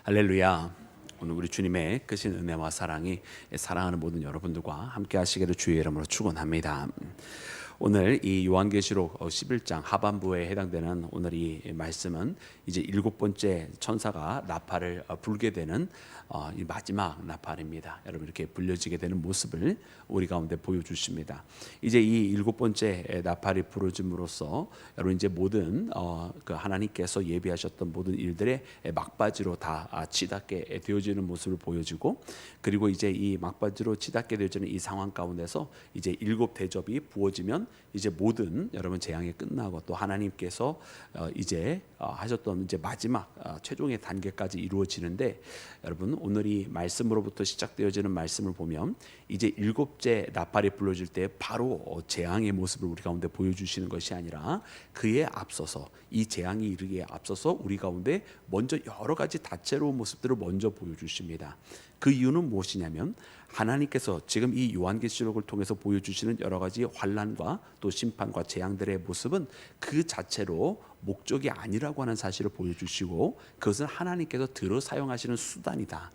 할렐루야. 오늘 우리 주님의 크신 은혜와 사랑이 사랑하는 모든 여러분들과 함께 하시기를 주의 이름으로 축원합니다. 오늘 이 요한계시록 11장 하반부에 해당되는 오늘 이 말씀은 이제 일곱 번째 천사가 나팔을 불게 되는 이 마지막 나팔입니다. 여러분 이렇게 불려지게 되는 모습을 우리 가운데 보여주십니다. 이제 이 일곱 번째 나팔이 부러짐으로써 여러분 이제 모든 그 하나님께서 예비하셨던 모든 일들의 막바지로 다 치닫게 되어지는 모습을 보여주고, 그리고 이제 이 막바지로 치닫게 되어지는 이 상황 가운데서 이제 일곱 대접이 부어지면 이제 모든 여러분 재앙이 끝나고 또 하나님께서 이제 하셨던 이제 마지막 최종의 단계까지 이루어지는데, 여러분 오늘 이 말씀으로부터 시작되어지는 말씀을 보면 이제 일곱째 나팔이 불러질 때 바로 재앙의 모습을 우리 가운데 보여주시는 것이 아니라 그에 앞서서 이 재앙이 이르기에 앞서서 우리 가운데 먼저 여러 가지 다채로운 모습들을 먼저 보여주십니다. 그 이유는 무엇이냐면 하나님께서 지금 이 요한계시록을 통해서 보여주시는 여러 가지 환난과 또 심판과 재앙들의 모습은 그 자체로 목적이 아니라고 하는 사실을 보여주시고, 그것은 하나님께서 들어 사용하시는 수단이다.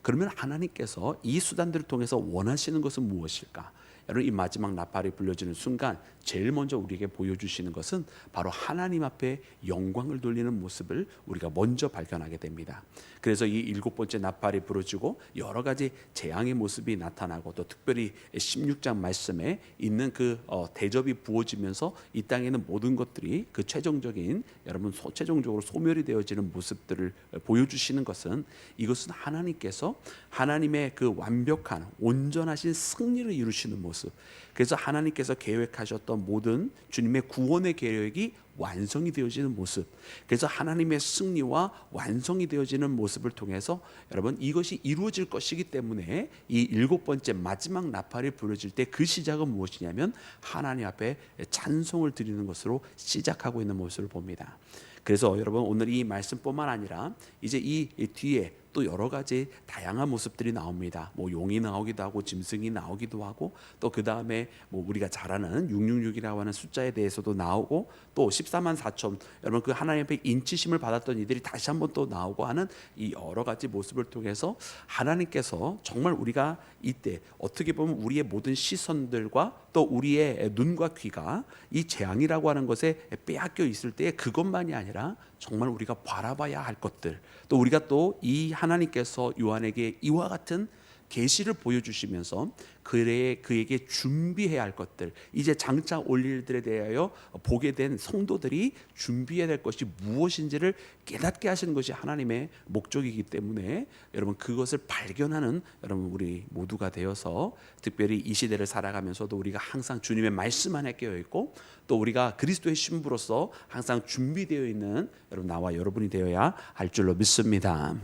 그러면 하나님께서 이 수단들을 통해서 원하시는 것은 무엇일까? 여러분 이 마지막 나팔이 불려지는 순간 제일 먼저 우리에게 보여주시는 것은 바로 하나님 앞에 영광을 돌리는 모습을 우리가 먼저 발견하게 됩니다. 그래서 이 일곱 번째 나팔이 부러지고 여러 가지 재앙의 모습이 나타나고, 또 특별히 16장 말씀에 있는 그 대접이 부어지면서 이 땅에 있는 모든 것들이 그 최종적인 여러분 최종적으로 소멸이 되어지는 모습들을 보여주시는 것은, 이것은 하나님께서 하나님의 그 완벽한 온전하신 승리를 이루시는 모습, 그래서 하나님께서 계획하셨던 모든 주님의 구원의 계획이 완성이 되어지는 모습, 그래서 하나님의 승리와 완성이 되어지는 모습을 통해서 여러분 이것이 이루어질 것이기 때문에 이 일곱 번째 마지막 나팔이 부러질 때 그 시작은 무엇이냐면 하나님 앞에 찬송을 드리는 것으로 시작하고 있는 모습을 봅니다. 그래서 여러분 오늘 이 말씀뿐만 아니라 이제 이 뒤에 또 여러 가지 다양한 모습들이 나옵니다. 뭐 용이 나오기도 하고 짐승이 나오기도 하고, 또 그 다음에 뭐 우리가 잘 아는 666이라고 하는 숫자에 대해서도 나오고, 또 14만 4천 여러분 그 하나님 앞에 인치심을 받았던 이들이 다시 한번 또 나오고 하는 이 여러 가지 모습을 통해서 하나님께서 정말 우리가 이때 어떻게 보면 우리의 모든 시선들과 또 우리의 눈과 귀가 이 재앙이라고 하는 것에 빼앗겨 있을 때 그것만이 아니라 정말 우리가 바라봐야 할 것들, 또 우리가 또 이 하나님께서 요한에게 이와 같은 계시를 보여주시면서 그에게 준비해야 할 것들, 이제 장차 올 일들에 대하여 보게 된 성도들이 준비해야 될 것이 무엇인지를 깨닫게 하시는 것이 하나님의 목적이기 때문에 여러분 그것을 발견하는 여러분 우리 모두가 되어서, 특별히 이 시대를 살아가면서도 우리가 항상 주님의 말씀 안에 깨어 있고, 또 우리가 그리스도의 신부로서 항상 준비되어 있는 여러분 나와 여러분이 되어야 할 줄로 믿습니다.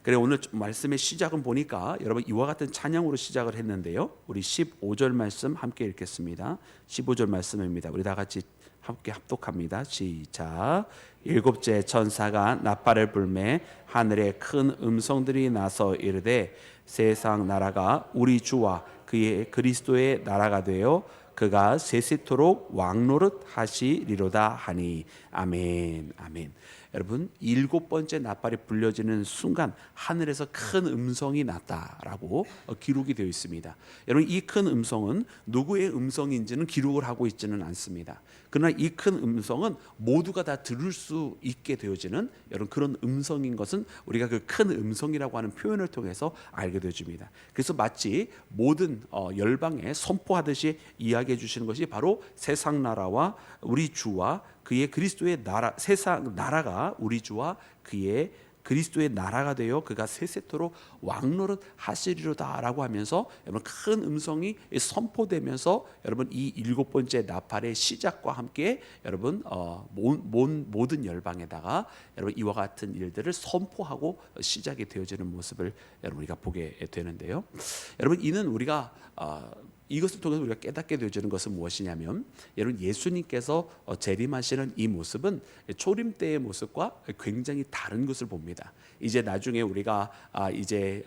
그래 오늘 말씀의 시작은 보니까 여러분 이와 같은 찬양으로 시작을 했는데요, 우리 15절 말씀 함께 읽겠습니다. 15절 말씀입니다. 우리 다 같이 함께 합독합니다. 시작. 일곱째 천사가 나팔을 불매 하늘에 큰 음성들이 나서 이르되 세상 나라가 우리 주와 그의 그리스도의 나라가 되어 그가 세세토록 왕노릇 하시리로다 하니. 아멘. 아멘. 여러분 일곱 번째 나팔이 불려지는 순간 하늘에서 큰 음성이 났다라고 기록이 되어 있습니다. 여러분 이 큰 음성은 누구의 음성인지는 기록을 하고 있지는 않습니다. 그러나 이 큰 음성은 모두가 다 들을 수 있게 되어지는 여러분 그런 음성인 것은 우리가 그 큰 음성이라고 하는 표현을 통해서 알게 되어집니다. 그래서 마치 모든 열방에 선포하듯이 이야기해 주시는 것이 바로 세상 나라와 우리 주와 그의 그리스도의 나라, 세상 나라가 우리 주와 그의 그리스도의 나라가 되어 그가 세세토록 왕노릇 하시리로다라고 하면서 여러분 큰 음성이 선포되면서 여러분 이 일곱 번째 나팔의 시작과 함께 여러분 모든 열방에다가 여러분 이와 같은 일들을 선포하고 시작이 되어지는 모습을 여러분 우리가 보게 되는데요. 여러분 이는 우리가 이것을 통해서 우리가 깨닫게 되어지는 것은 무엇이냐면, 여러분 예수님께서 재림하시는 이 모습은 초림 때의 모습과 굉장히 다른 것을 봅니다. 이제 나중에 우리가 이제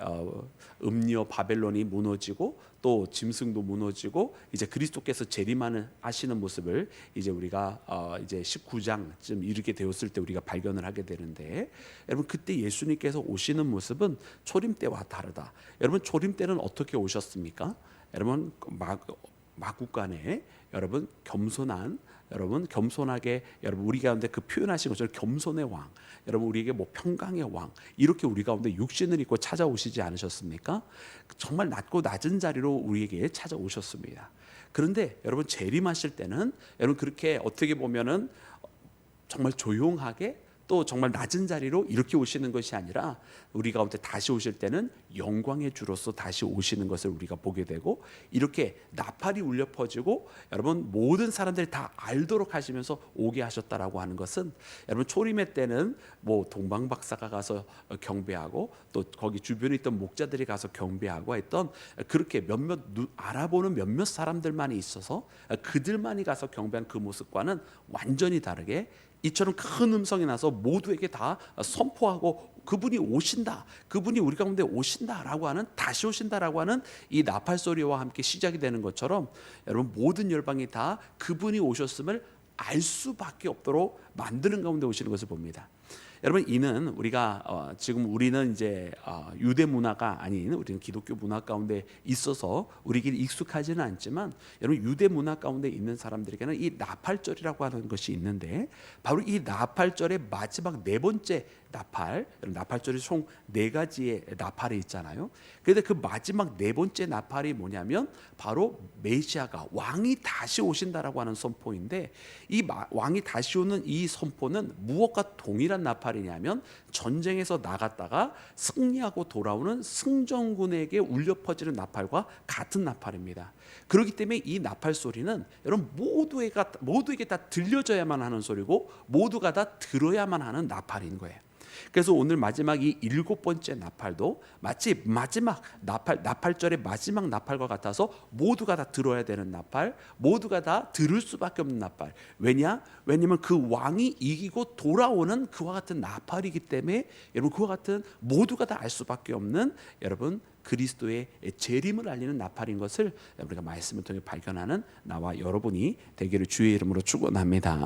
음료 바벨론이 무너지고 또 짐승도 무너지고 이제 그리스도께서 재림하는 하시는 모습을 이제 우리가 이제 19장쯤 이르게 되었을 때 우리가 발견을 하게 되는데, 여러분 그때 예수님께서 오시는 모습은 초림 때와 다르다. 여러분 초림 때는 어떻게 오셨습니까? 여러분 마구간에 여러분 겸손한, 여러분 겸손하게, 여러분 우리 가운데 그 표현하신 것처럼 겸손의 왕, 여러분 우리에게 뭐 평강의 왕, 이렇게 우리 가운데 육신을 입고 찾아오시지 않으셨습니까? 정말 낮고 낮은 자리로 우리에게 찾아오셨습니다. 그런데 여러분 재림하실 때는 여러분 그렇게 어떻게 보면은 정말 조용하게 또 정말 낮은 자리로 이렇게 오시는 것이 아니라 우리 가운데 다시 오실 때는 영광의 주로서 다시 오시는 것을 우리가 보게 되고, 이렇게 나팔이 울려 퍼지고 여러분 모든 사람들이 다 알도록 하시면서 오게 하셨다라고 하는 것은, 여러분 초림의 때는 뭐 동방박사가 가서 경배하고 또 거기 주변에 있던 목자들이 가서 경배하고 했던, 그렇게 알아보는 몇몇 사람들만이 있어서 그들만이 가서 경배한 그 모습과는 완전히 다르게 이처럼 큰 음성이 나서 모두에게 다 선포하고 그분이 오신다, 그분이 우리 가운데 오신다라고 하는, 다시 오신다라고 하는 이 나팔 소리와 함께 시작이 되는 것처럼 여러분 모든 열방이 다 그분이 오셨음을 알 수밖에 없도록 만드는 가운데 오시는 것을 봅니다. 여러분 이는 우리가 지금 우리는 이제 유대 문화가 아닌 우리는 기독교 문화 가운데 있어서 우리에게 익숙하지는 않지만, 여러분 유대 문화 가운데 있는 사람들에게는 이 나팔절이라고 하는 것이 있는데, 바로 이 나팔절의 마지막 네 번째 나팔, 나팔절이 총 네 가지의 나팔이 있잖아요. 그런데 그 마지막 네 번째 나팔이 뭐냐면 바로 메시아가, 왕이 다시 오신다라고 하는 선포인데, 이 왕이 다시 오는 이 선포는 무엇과 동일한 나팔이냐면 전쟁에서 나갔다가 승리하고 돌아오는 승전군에게 울려 퍼지는 나팔과 같은 나팔입니다. 그렇기 때문에 이 나팔 소리는 여러분 모두에게 다 들려져야만 하는 소리고 모두가 다 들어야만 하는 나팔인 거예요. 그래서 오늘 마지막 이 7번째 나팔도 마치 마지막 나팔절의 마지막 나팔과 같아서 모두가 다 들어야 되는 나팔, 모두가 다 들을 수밖에 없는 나팔. 왜냐하면 그 왕이 이기고 돌아오는 그와 같은 나팔이기 때문에 여러분 그와 같은 모두가 다 알 수밖에 없는 여러분 그리스도의 재림을 알리는 나팔인 것을 우리가 말씀을 통해 발견하는 나와 여러분이 되기를 주의 이름으로 축원합니다.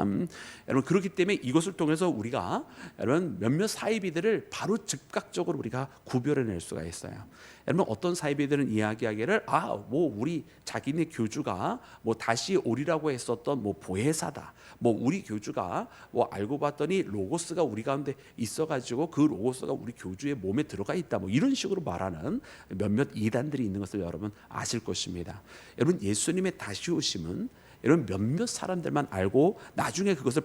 여러분 그렇기 때문에 이것을 통해서 우리가 여러분 몇몇 사이비들을 바로 즉각적으로 우리가 구별해낼 수가 있어요. 여러분 어떤 사이비들은 이야기하기를 뭐 우리 자기네 교주가 뭐 다시 오리라고 했었던 뭐 보혜사다, 뭐 우리 교주가 뭐 알고 봤더니 로고스가 우리 가운데 있어가지고 그 로고스가 우리 교주의 몸에 들어가 있다, 뭐 이런 식으로 말하는 몇몇 이단들이 있는 것을 여러분 아실 것입니다. 여러분 예수님의 다시 오심은 여러분 몇몇 사람들만 알고 나중에 그것을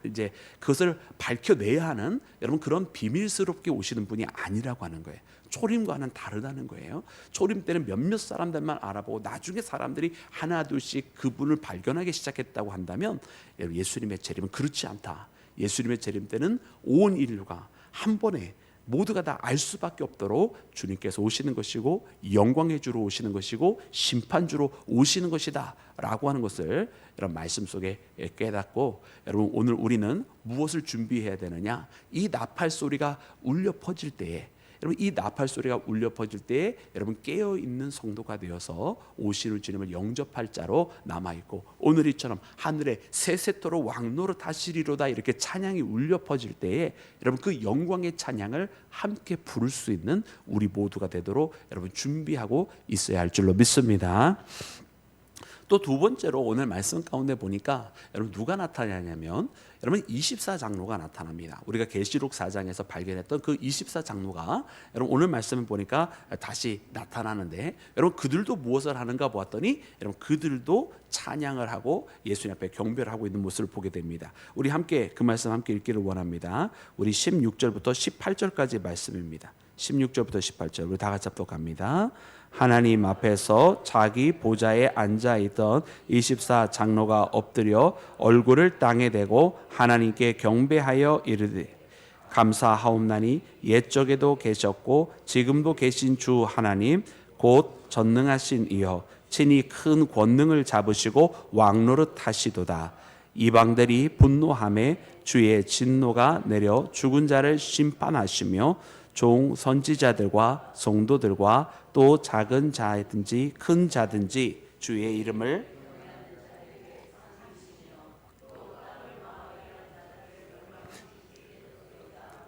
이제 그것을 밝혀내야 하는 여러분 그런 비밀스럽게 오시는 분이 아니라고 하는 거예요. 초림과는 다르다는 거예요. 초림 때는 몇몇 사람들만 알아보고 나중에 사람들이 하나 둘씩 그분을 발견하기 시작했다고 한다면, 예수님의 재림은 그렇지 않다. 예수님의 재림 때는 온 인류가 한 번에 모두가 다 알 수밖에 없도록 주님께서 오시는 것이고 영광의 주로 오시는 것이고 심판주로 오시는 것이다 라고 하는 것을 여러분 말씀 속에 깨닫고, 여러분 오늘 우리는 무엇을 준비해야 되느냐? 이 나팔 소리가 울려 퍼질 때에, 여러분 이 나팔 소리가 울려 퍼질 때에 여러분 깨어 있는 성도가 되어서 오시는 주님을 영접할 자로 남아 있고, 오늘 이처럼 하늘에 세세토록 왕노릇 하시리로다 이렇게 찬양이 울려 퍼질 때에 여러분 그 영광의 찬양을 함께 부를 수 있는 우리 모두가 되도록 여러분 준비하고 있어야 할 줄로 믿습니다. 또 두 번째로 오늘 말씀 가운데 보니까 여러분 누가 나타나냐면 여러분 24장로가 나타납니다. 우리가 계시록 4장에서 발견했던 그 24장로가 여러분 오늘 말씀을 보니까 다시 나타나는데, 여러분 그들도 무엇을 하는가 보았더니 여러분 그들도 찬양을 하고 예수님 앞에 경배를 하고 있는 모습을 보게 됩니다. 우리 함께 그 말씀 함께 읽기를 원합니다. 우리 16절부터 18절까지 말씀입니다. 16절부터 18절 우리 다 같이 합독합니다. 하나님 앞에서 자기 보좌에 앉아있던 24장로가 엎드려 얼굴을 땅에 대고 하나님께 경배하여 이르되, 감사하옵나니 옛적에도 계셨고 지금도 계신 주 하나님 곧 전능하신 이여, 친히 큰 권능을 잡으시고 왕노릇 하시도다. 이방들이 분노하매 주의 진노가 내려 죽은 자를 심판하시며 종 선지자들과 성도들과 또 작은 자든지 큰 자든지 주의 이름을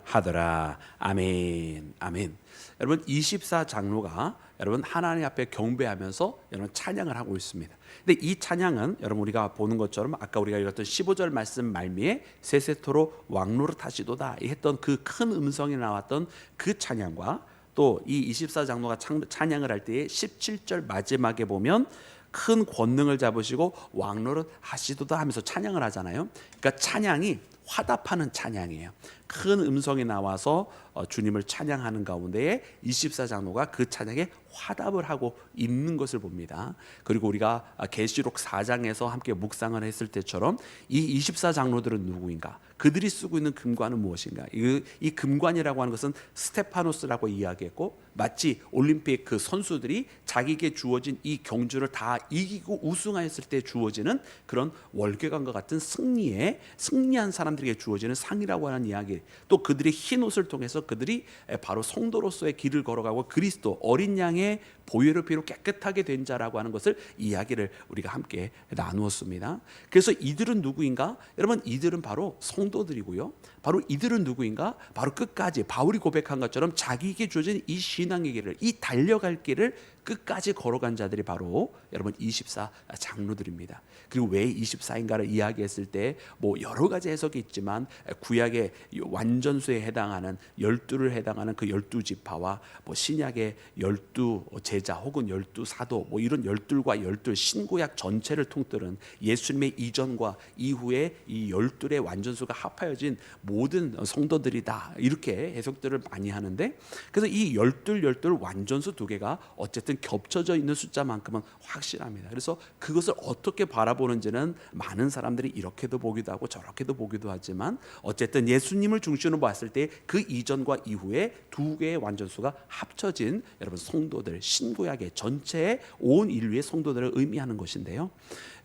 하더라. 아멘. 아멘. 여러분 24장로가 여러분 하나님 앞에 경배하면서 여러분 찬양을 하고 있습니다. 근데 이 찬양은 여러분 우리가 보는 것처럼 아까 우리가 읽었던 15절 말씀 말미에 세세토로 왕노릇 하시도다 했던 그 큰 음성이 나왔던 그 찬양과 또 이 24장로가 찬양을 할 때의 17절 마지막에 보면 큰 권능을 잡으시고 왕노릇 하시도다 하면서 찬양을 하잖아요. 그러니까 찬양이 화답하는 찬양이에요. 큰 음성이 나와서 주님을 찬양하는 가운데에 24장로가 그 찬양에 화답을 하고 있는 것을 봅니다. 그리고 우리가 계시록 4장에서 함께 묵상을 했을 때처럼 이 24장로들은 누구인가? 그들이 쓰고 있는 금관은 무엇인가? 이 금관이라고 하는 것은 스테파노스라고 이야기했고 마치 올림픽 그 선수들이 자기에게 주어진 이 경주를 다 이기고 우승하였을 때 주어지는 그런 월계관과 같은 승리한 사람들에게 주어지는 상이라고 하는 이야기. 또 그들의 흰 옷을 통해서 그들이 바로 성도로서의 길을 걸어가고 그리스도 어린 양의 보혈의 피로 깨끗하게 된 자라고 하는 것을 이야기를 우리가 함께 나누었습니다. 그래서 이들은 누구인가? 여러분 이들은 바로 성도들이고요. 바로 이들은 누구인가? 바로 끝까지 바울이 고백한 것처럼 자기에게 주어진 이 신앙의 길을, 이 달려갈 길을 끝까지 걸어간 자들이 바로 여러분 24장로들입니다. 그리고 왜 24인가를 이야기했을 때 뭐 여러 가지 해석이 있지만 구약의 완전수에 해당하는 12를 해당하는 그 12지파와 뭐 신약의 12제자 혹은 12사도 뭐 이런 12과 12 신구약 전체를 통틀은 예수님의 이전과 이후에 이 12의 완전수가 합하여진 모든 성도들이다 이렇게 해석들을 많이 하는데 그래서 이 12 완전수 두 개가 어쨌든 겹쳐져 있는 숫자만큼은 확실합니다. 그래서 그것을 어떻게 바라보는지는 많은 사람들이 이렇게도 보기도 하고 저렇게도 보기도 하지만 어쨌든 예수님을 중심으로 봤을 때 그 이전과 이후에 두 개의 완전수가 합쳐진 여러분 성도들 신구약의 전체의 온 인류의 성도들을 의미하는 것인데요.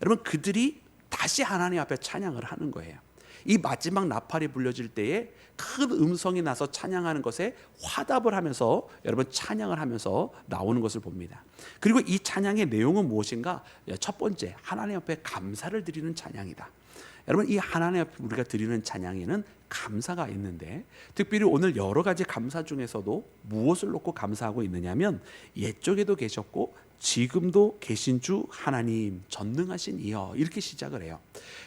여러분 그들이 다시 하나님 앞에 찬양을 하는 거예요. 이 마지막 나팔이 불려질 때에 큰 음성이 나서 찬양하는 것에 화답을 하면서 여러분 찬양을 하면서 나오는 것을 봅니다. 그리고 이 찬양의 내용은 무엇인가? 첫 번째 하나님 앞에 감사를 드리는 찬양이다. 여러분 이 하나님 앞에 우리가 드리는 찬양에는 감사가 있는데 특별히 오늘 여러 가지 감사 중에서도 무엇을 놓고 감사하고 있느냐면 옛적에도 계셨고 지금도 계신 주 하나님 전능하신 이여 이렇게 시작을 해요.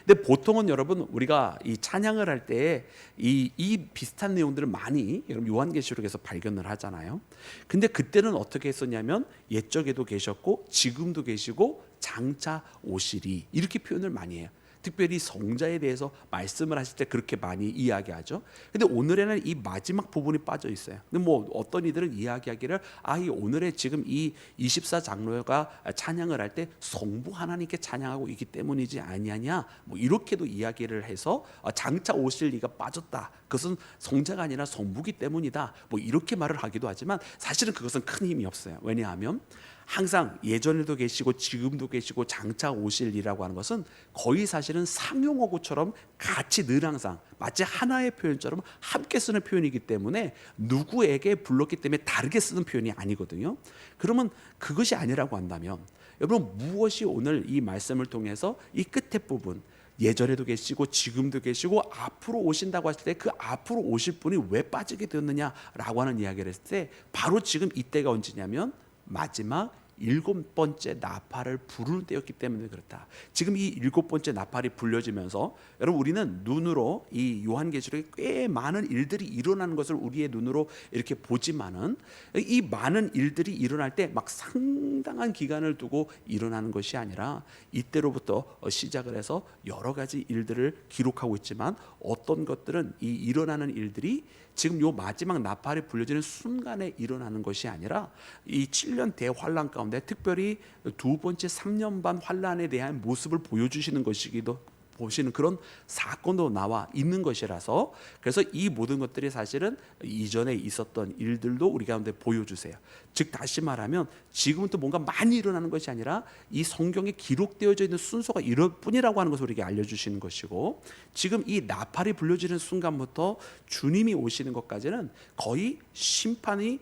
근데 보통은 여러분 우리가 이 찬양을 할 때 이 비슷한 내용들을 많이 여러분 요한계시록에서 발견을 하잖아요. 근데 그때는 어떻게 했었냐면 옛적에도 계셨고 지금도 계시고 장차 오시리 이렇게 표현을 많이 해요. 특별히 성자에 대해서 말씀을 하실 때 그렇게 많이 이야기하죠. 근데 오늘에는 이 마지막 부분이 빠져 있어요. 근데 뭐 어떤 이들은 이야기하기를 이 오늘의 지금 이 24장로가 찬양을 할 때 성부 하나님께 찬양하고 있기 때문이지 아니하냐 뭐 이렇게도 이야기를 해서 장차 오실 이가 빠졌다. 그것은 성자가 아니라 성부기 때문이다. 뭐 이렇게 말을 하기도 하지만 사실은 그것은 큰 힘이 없어요. 왜냐하면 항상 예전에도 계시고 지금도 계시고 장차 오실 이라고 하는 것은 거의 사실은 상용어구처럼 같이 늘 항상 마치 하나의 표현처럼 함께 쓰는 표현이기 때문에 누구에게 불렀기 때문에 다르게 쓰는 표현이 아니거든요. 그러면 그것이 아니라고 한다면 여러분 무엇이 오늘 이 말씀을 통해서 이 끝에 부분 예전에도 계시고 지금도 계시고 앞으로 오신다고 했을 때 그 앞으로 오실 분이 왜 빠지게 되었느냐라고 하는 이야기를 했을 때 바로 지금 이때가 언제냐면 마지막 7번째 나팔을 부르는 때였기 때문에 그렇다. 지금 이 7번째 나팔이 불려지면서 여러분 우리는 눈으로 이 요한계시록에 꽤 많은 일들이 일어나는 것을 우리의 눈으로 이렇게 보지만은 이 많은 일들이 일어날 때 막 상당한 기간을 두고 일어나는 것이 아니라 이때로부터 시작을 해서 여러 가지 일들을 기록하고 있지만 어떤 것들은 이 일어나는 일들이 지금 요 마지막 나팔이 불려지는 순간에 일어나는 것이 아니라 이 7년 대환란 가운데 특별히 두 번째 3년 반 환란에 대한 모습을 보여주시는 것이기도 보시는 그런 사건도 나와 있는 것이라서, 그래서 이 모든 것들이 사실은 이전에 있었던 일들도 우리 가운데 보여주세요. 즉 다시 말하면 지금부터 뭔가 많이 일어나는 것이 아니라 이 성경에 기록되어져 있는 순서가 이럴 뿐이라고 하는 것을 우리에게 알려주시는 것이고, 지금 이 나팔이 불려지는 순간부터 주님이 오시는 것까지는 거의 심판이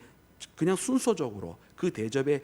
그냥 순서적으로 그 대접의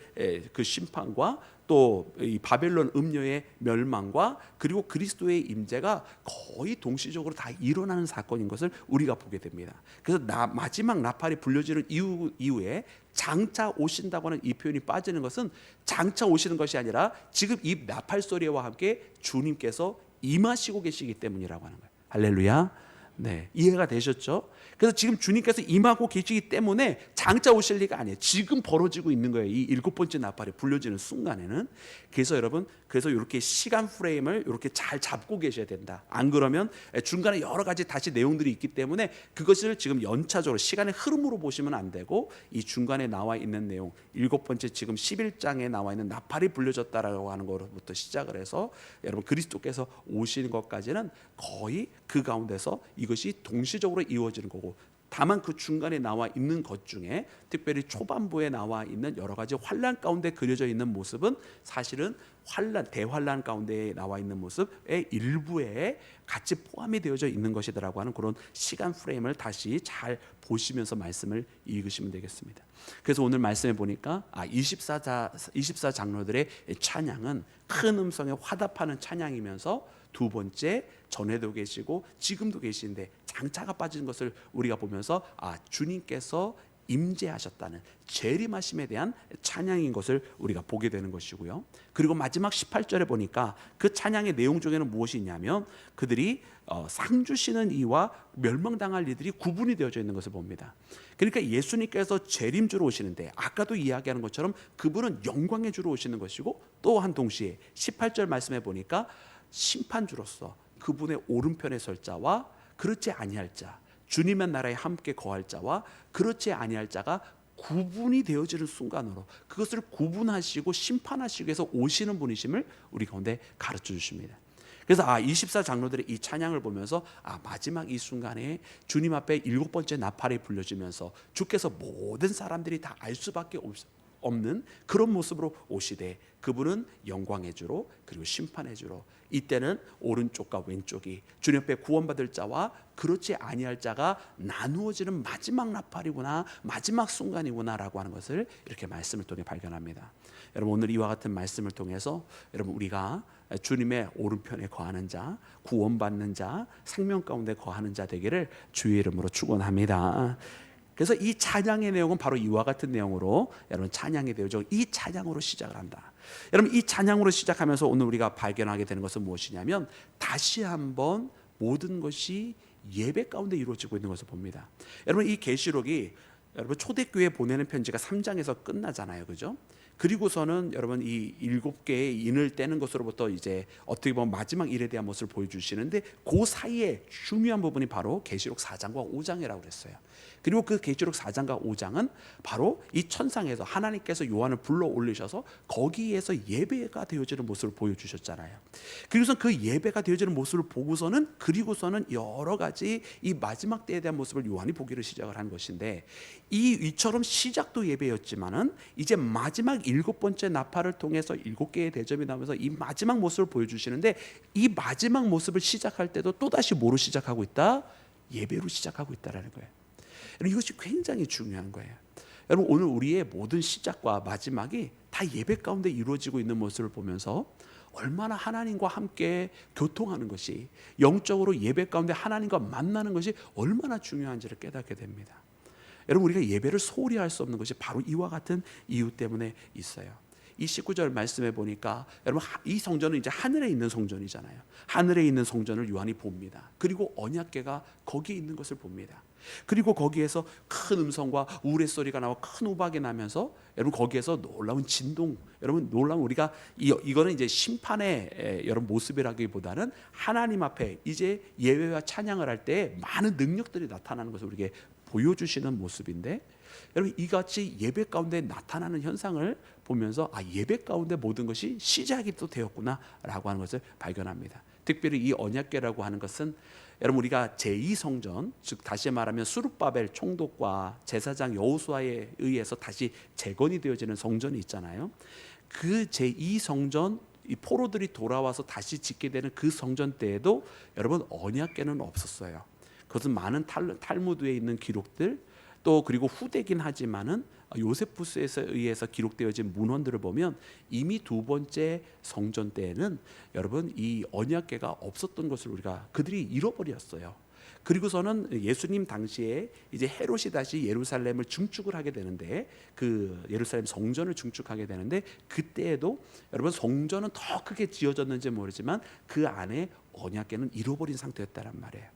그 심판과 또 이 바벨론 음녀의 멸망과 그리고 그리스도의 임재가 거의 동시적으로 다 일어나는 사건인 것을 우리가 보게 됩니다. 그래서 마지막 나팔이 불려지는 이후에 장차 오신다고 하는 이 표현이 빠지는 것은 장차 오시는 것이 아니라 지금 이 나팔 소리와 함께 주님께서 임하시고 계시기 때문이라고 하는 거예요. 할렐루야. 네, 이해가 되셨죠? 그래서 지금 주님께서 임하고 계시기 때문에 장차 오실 리가 아니에요. 지금 벌어지고 있는 거예요. 이 7번째 나팔이 불려지는 순간에는. 그래서 여러분, 그래서 이렇게 시간 프레임을 이렇게 잘 잡고 계셔야 된다. 안 그러면 중간에 여러 가지 다시 내용들이 있기 때문에 그것을 지금 연차적으로 시간의 흐름으로 보시면 안 되고, 이 중간에 나와 있는 내용 7번째 지금 11장에 나와 있는 나팔이 불려졌다라고 하는 것부터 시작을 해서 여러분 그리스도께서 오시는 것까지는 거의 그 가운데서 이것이 동시적으로 이루어지는 거고, 다만 그 중간에 나와 있는 것 중에 특별히 초반부에 나와 있는 여러 가지 환난 가운데 그려져 있는 모습은 사실은 대환난 가운데 나와 있는 모습의 일부에 같이 포함이 되어져 있는 것이더라고 하는 그런 시간 프레임을 다시 잘 보시면서 말씀을 읽으시면 되겠습니다. 그래서 오늘 말씀해 보니까 24 장로들의 찬양은 큰 음성에 화답하는 찬양이면서 두 번째, 전에도 계시고 지금도 계신데 장차가 빠진 것을 우리가 보면서 주님께서 임재하셨다는 재림하심에 대한 찬양인 것을 우리가 보게 되는 것이고요. 그리고 마지막 18절에 보니까 그 찬양의 내용 중에는 무엇이 있냐면 그들이 상 주시는 이와 멸망당할 이들이 구분이 되어져 있는 것을 봅니다. 그러니까 예수님께서 재림주로 오시는데 아까도 이야기하는 것처럼 그분은 영광의 주로 오시는 것이고, 또한 동시에 18절 말씀해 보니까 심판주로서 그분의 오른편에 설 자와 그렇지 아니할 자, 주님의 나라에 함께 거할 자와 그렇지 아니할 자가 구분이 되어지는 순간으로 그것을 구분하시고 심판하시기 위해서 오시는 분이심을 우리 가운데 가르쳐 주십니다. 그래서 24 장로들의 이 찬양을 보면서 마지막 이 순간에 주님 앞에 7번째 나팔이 불려지면서 주께서 모든 사람들이 다 알 수밖에 없는 그런 모습으로 오시되, 그분은 영광의 주로 그리고 심판의 주로, 이때는 오른쪽과 왼쪽이 주님 앞에 구원받을 자와 그렇지 아니할 자가 나누어지는 마지막 나팔이구나, 마지막 순간이구나 라고 하는 것을 이렇게 말씀을 통해 발견합니다. 여러분, 오늘 이와 같은 말씀을 통해서 여러분 우리가 주님의 오른편에 거하는 자, 구원받는 자, 생명 가운데 거하는 자 되기를 주의 이름으로 축원합니다. 그래서 이 찬양의 내용은 바로 이와 같은 내용으로 여러분 찬양이 되어져 이 찬양으로 시작을 한다. 여러분, 이 찬양으로 시작하면서 오늘 우리가 발견하게 되는 것은 무엇이냐면 다시 한번 모든 것이 예배 가운데 이루어지고 있는 것을 봅니다. 여러분, 이 계시록이 여러분 초대교회 보내는 편지가 3장에서 끝나잖아요, 그죠? 그리고서는 여러분 이 7개의 인을 떼는 것으로부터 이제 어떻게 보면 마지막 일에 대한 모습을 보여주시는데, 그 사이에 중요한 부분이 바로 계시록 4장과 5장이라고 그랬어요. 그리고 그 계시록 4장과 5장은 바로 이 천상에서 하나님께서 요한을 불러 올리셔서 거기에서 예배가 되어지는 모습을 보여주셨잖아요. 그리고서 그 예배가 되어지는 모습을 보고서는 그리고서는 여러 가지 이 마지막 때에 대한 모습을 요한이 보기를 시작을 한 것인데, 이처럼 시작도 예배였지만은 이제 마지막 7번째 나팔을 통해서 7개의 대접이 나오면서 이 마지막 모습을 보여주시는데, 이 마지막 모습을 시작할 때도 또다시 뭐로 시작하고 있다? 예배로 시작하고 있다라는 거예요. 이것이 굉장히 중요한 거예요. 여러분, 오늘 우리의 모든 시작과 마지막이 다 예배 가운데 이루어지고 있는 모습을 보면서 얼마나 하나님과 함께 교통하는 것이, 영적으로 예배 가운데 하나님과 만나는 것이 얼마나 중요한지를 깨닫게 됩니다. 여러분, 우리가 예배를 소홀히 할 수 없는 것이 바로 이와 같은 이유 때문에 있어요. 이 19절 말씀해 보니까 여러분, 이 성전은 이제 하늘에 있는 성전이잖아요. 하늘에 있는 성전을 요한이 봅니다. 그리고 언약궤가 거기에 있는 것을 봅니다. 그리고 거기에서 큰 음성과 우레소리가 나와 큰 우박이 나면서 여러분 거기에서 놀라운 진동, 여러분 놀라운, 우리가 이거는 이제 심판의 여러분 모습이라기보다는 하나님 앞에 이제 예배와 찬양을 할 때 많은 능력들이 나타나는 것을 우리에게 보여주시는 모습인데, 여러분 이같이 예배 가운데 나타나는 현상을 보면서 예배 가운데 모든 것이 시작이 또 되었구나 라고 하는 것을 발견합니다. 특별히 이 언약궤라고 하는 것은 여러분 우리가 제2성전, 즉 다시 말하면 수룹바벨 총독과 제사장 여호수아에 의해서 다시 재건이 되어지는 성전이 있잖아요. 그 제2성전 이 포로들이 돌아와서 다시 짓게 되는 그 성전 때에도 여러분 언약궤는 없었어요. 그것은 많은 탈무드에 있는 기록들 또 그리고 후대긴 하지만은 요세푸스에 의해서 기록되어진 문헌들을 보면 이미 두 번째 성전 때에는 여러분 이 언약궤가 없었던 것을 우리가 그들이 잃어버렸어요. 그리고서는 예수님 당시에 이제 헤롯이 다시 예루살렘을 증축을 하게 되는데 그 예루살렘 성전을 증축하게 되는데 그때에도 여러분 성전은 더 크게 지어졌는지 모르지만 그 안에 언약궤는 잃어버린 상태였다란 말이에요.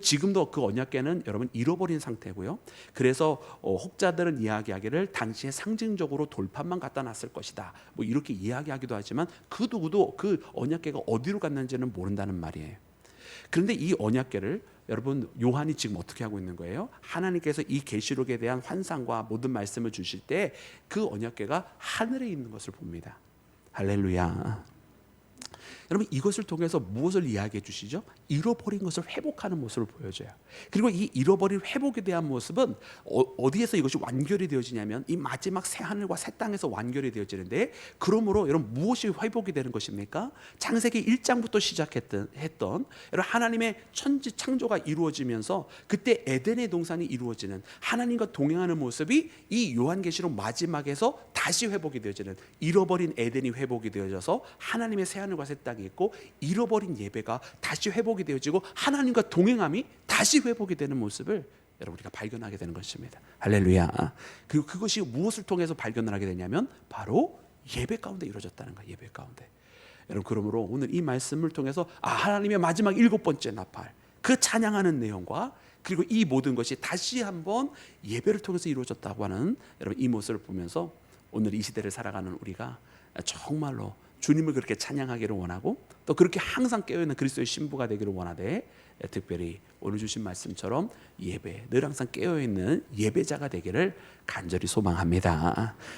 지금도 그 언약궤는 여러분 잃어버린 상태고요. 그래서 혹자들은 이야기하기를 당시에 상징적으로 돌판만 갖다 놨을 것이다. 뭐 이렇게 이야기하기도 하지만 그 누구도 그 언약궤가 어디로 갔는지는 모른다는 말이에요. 그런데 이 언약궤를 여러분 요한이 지금 어떻게 하고 있는 거예요? 하나님께서 이 계시록에 대한 환상과 모든 말씀을 주실 때 그 언약궤가 하늘에 있는 것을 봅니다. 할렐루야. 여러분 이것을 통해서 무엇을 이야기해 주시죠? 잃어버린 것을 회복하는 모습을 보여줘요. 그리고 이 잃어버린 회복에 대한 모습은 어디에서 이것이 완결이 되어지냐면 이 마지막 새 하늘과 새 땅에서 완결이 되어지는데, 그러므로 여러분 무엇이 회복이 되는 것입니까? 창세기 1장부터 시작했던 여러분 하나님의 천지 창조가 이루어지면서 그때 에덴의 동산이 이루어지는 하나님과 동행하는 모습이 이 요한계시록 마지막에서 다시 회복이 되어지는, 잃어버린 에덴이 회복이 되어져서 하나님의 새 하늘과 새 땅이 있고 잃어버린 예배가 다시 회복이 되어지고 하나님과 동행함이 다시 회복이 되는 모습을 여러분 우리가 발견하게 되는 것입니다. 할렐루야. 그리고 그것이 무엇을 통해서 발견을 하게 되냐면 바로 예배 가운데 이루어졌다는 거예요. 예배 가운데. 여러분 그러므로 오늘 이 말씀을 통해서 하나님의 마지막 7번째 나팔, 그 찬양하는 내용과 그리고 이 모든 것이 다시 한번 예배를 통해서 이루어졌다고 하는 여러분 이 모습을 보면서 오늘 이 시대를 살아가는 우리가 정말로 주님을 그렇게 찬양하기를 원하고 또 그렇게 항상 깨어있는 그리스도의 신부가 되기를 원하되, 특별히 오늘 주신 말씀처럼 예배 늘 항상 깨어있는 예배자가 되기를 간절히 소망합니다.